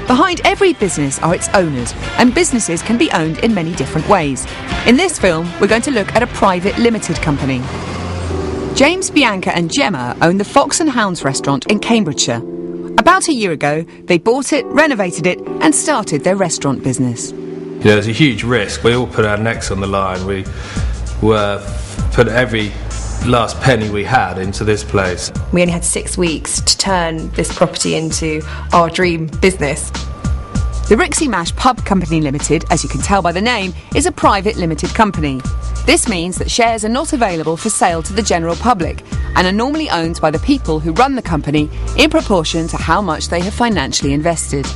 Behind every business are its owners, and businesses can be owned in many different ways. In this film, we're going to look at a private limited company. James, Bianca and Gemma own the Fox and Hounds restaurant in Cambridgeshire. About a year ago, they bought it, renovated it and started their restaurant business. Yeah, there's a huge risk. We all put our necks on the line. We put every last penny we had into this place. We only had 6 weeks to turn this property into our dream business. The Rixie Mash Pub Company Limited, as you can tell by the name, is a private limited company. This means that shares are not available for sale to the general public and are normally owned by the people who run the company in proportion to how much they have financially invested.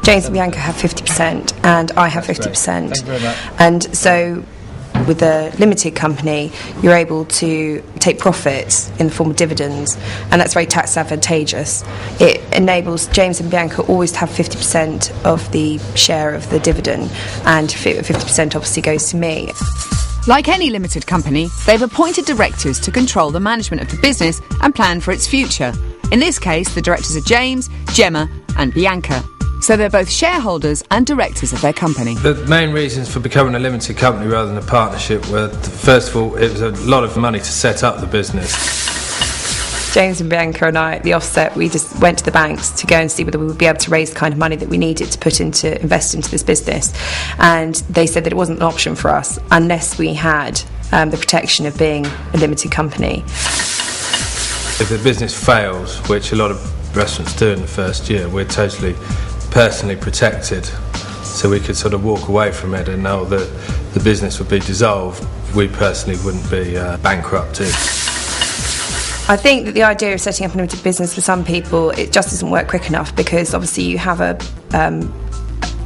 James and Bianca have 50% and I have 50%. Thank you very much. And so with a limited company, you're able to take profits in the form of dividends, and that's very tax advantageous. It enables James and Bianca always to have 50% of the share of the dividend, and 50% obviously goes to me. Like any limited company, they've appointed directors to control the management of the business and plan for its future. In this case, the directors are James, Gemma and Bianca. So they're both shareholders and directors of their company. The main reasons for becoming a limited company rather than a partnership were, first of all, it was a lot of money to set up the business. James and Bianca and I, at the offset, we just went to the banks to go and see whether we would be able to raise the kind of money that we needed to invest into this business. And they said that it wasn't an option for us unless we had the protection of being a limited company. If the business fails, which a lot of restaurants do in the first year, we're totally personally protected, so we could sort of walk away from it and know that the business would be dissolved. We personally wouldn't be bankrupted. I think that the idea of setting up a limited business for some people, it just doesn't work quick enough, because obviously you have a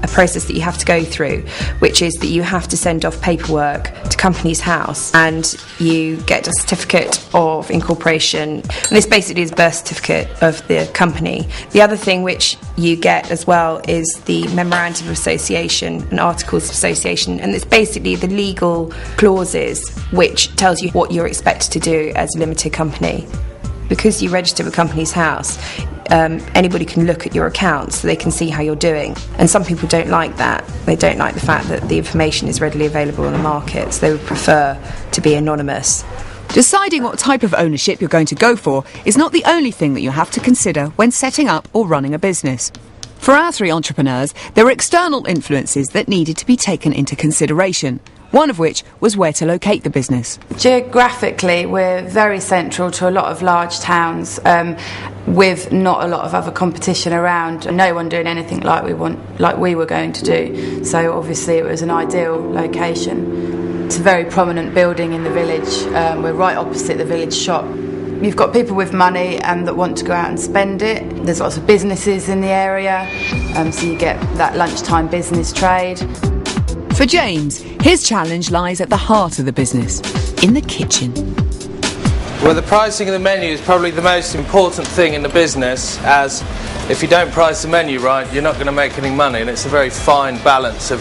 process that you have to go through, which is that you have to send off paperwork to Companies House and you get a certificate of incorporation, and this basically is a birth certificate of the company. The other thing which you get as well is the Memorandum of Association and Articles of Association, and it's basically the legal clauses which tells you what you're expected to do as a limited company. Because you register with Companies House, anybody can look at your accounts so they can see how you're doing. And some people don't like that. They don't like the fact that the information is readily available on the market, so they would prefer to be anonymous. Deciding what type of ownership you're going to go for is not the only thing that you have to consider when setting up or running a business. For our three entrepreneurs, there were external influences that needed to be taken into consideration, one of which was where to locate the business. Geographically, we're very central to a lot of large towns, with not a lot of other competition around, and no one doing anything like we were going to do. So obviously it was an ideal location. It's a very prominent building in the village. We're right opposite the village shop. You've got people with money and that want to go out and spend it. There's lots of businesses in the area, so you get that lunchtime business trade. For James, his challenge lies at the heart of the business, in the kitchen. Well, the pricing of the menu is probably the most important thing in the business, as if you don't price the menu right, you're not going to make any money, and it's a very fine balance of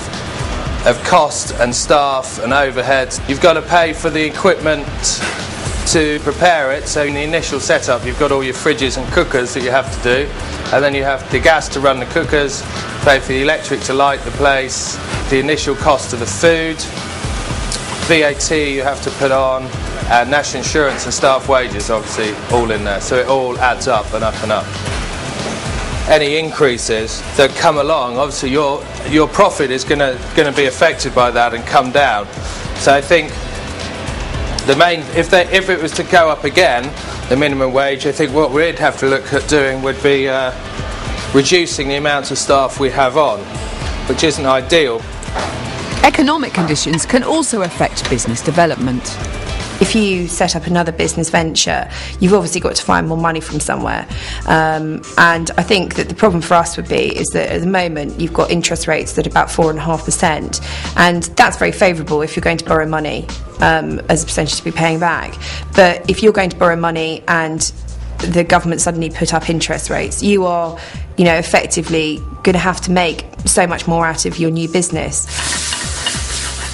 cost and staff and overheads. You've got to pay for the equipment to prepare it, so in the initial setup you've got all your fridges and cookers that you have to do, and then you have the gas to run the cookers, pay for the electric to light the place, the initial cost of the food, VAT you have to put on, and national insurance and staff wages obviously all in there, so it all adds up and up and up. Any increases that come along, obviously your profit is going to be affected by that and come down. So I think if it was to go up again, the minimum wage, I think what we'd have to look at doing would be reducing the amount of staff we have on, which isn't ideal. Economic conditions can also affect business development. If you set up another business venture, you've obviously got to find more money from somewhere. And I think that the problem for us would be is that at the moment you've got interest rates that are about 4.5%, and that's very favourable if you're going to borrow money as a percentage to be paying back. But if you're going to borrow money and the government suddenly put up interest rates, you are, effectively going to have to make so much more out of your new business.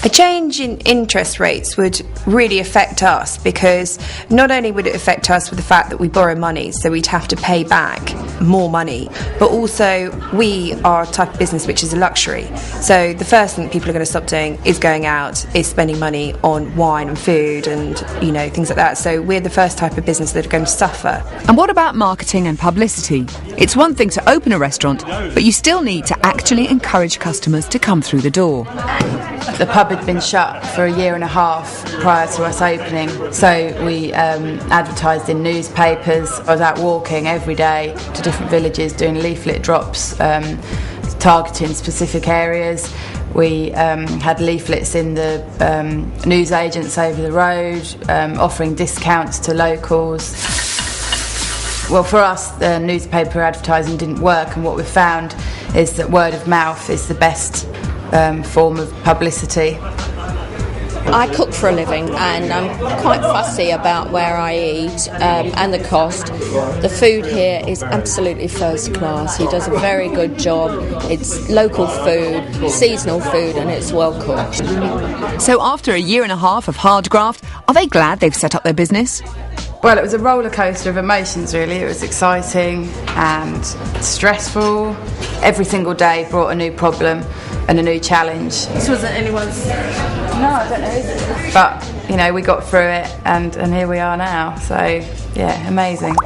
A change in interest rates would really affect us, because not only would it affect us with the fact that we borrow money, so we'd have to pay back more money, but also we are a type of business which is a luxury. So the first thing that people are going to stop doing is going out, is spending money on wine and food and, things like that. So we're the first type of business that are going to suffer. And what about marketing and publicity? It's one thing to open a restaurant, but you still need to actually encourage customers to come through the door. The pub had been shut for a year and a half prior to us opening, so we advertised in newspapers. I was out walking every day to different villages doing leaflet drops, targeting specific areas. We had leaflets in the newsagents over the road, offering discounts to locals. Well, for us, the newspaper advertising didn't work, and what we've found is that word of mouth is the best form of publicity. I cook for a living, and I'm quite fussy about where I eat and the cost. The food here is absolutely first class. He does a very good job. It's local food, seasonal food, and it's well cooked. So after a year and a half of hard graft, are they glad they've set up their business? Well, it was a roller coaster of emotions, really. It was exciting and stressful. Every single day brought a new problem and a new challenge. This wasn't anyone's... No, I don't know. But, we got through it, and here we are now. So, yeah, amazing.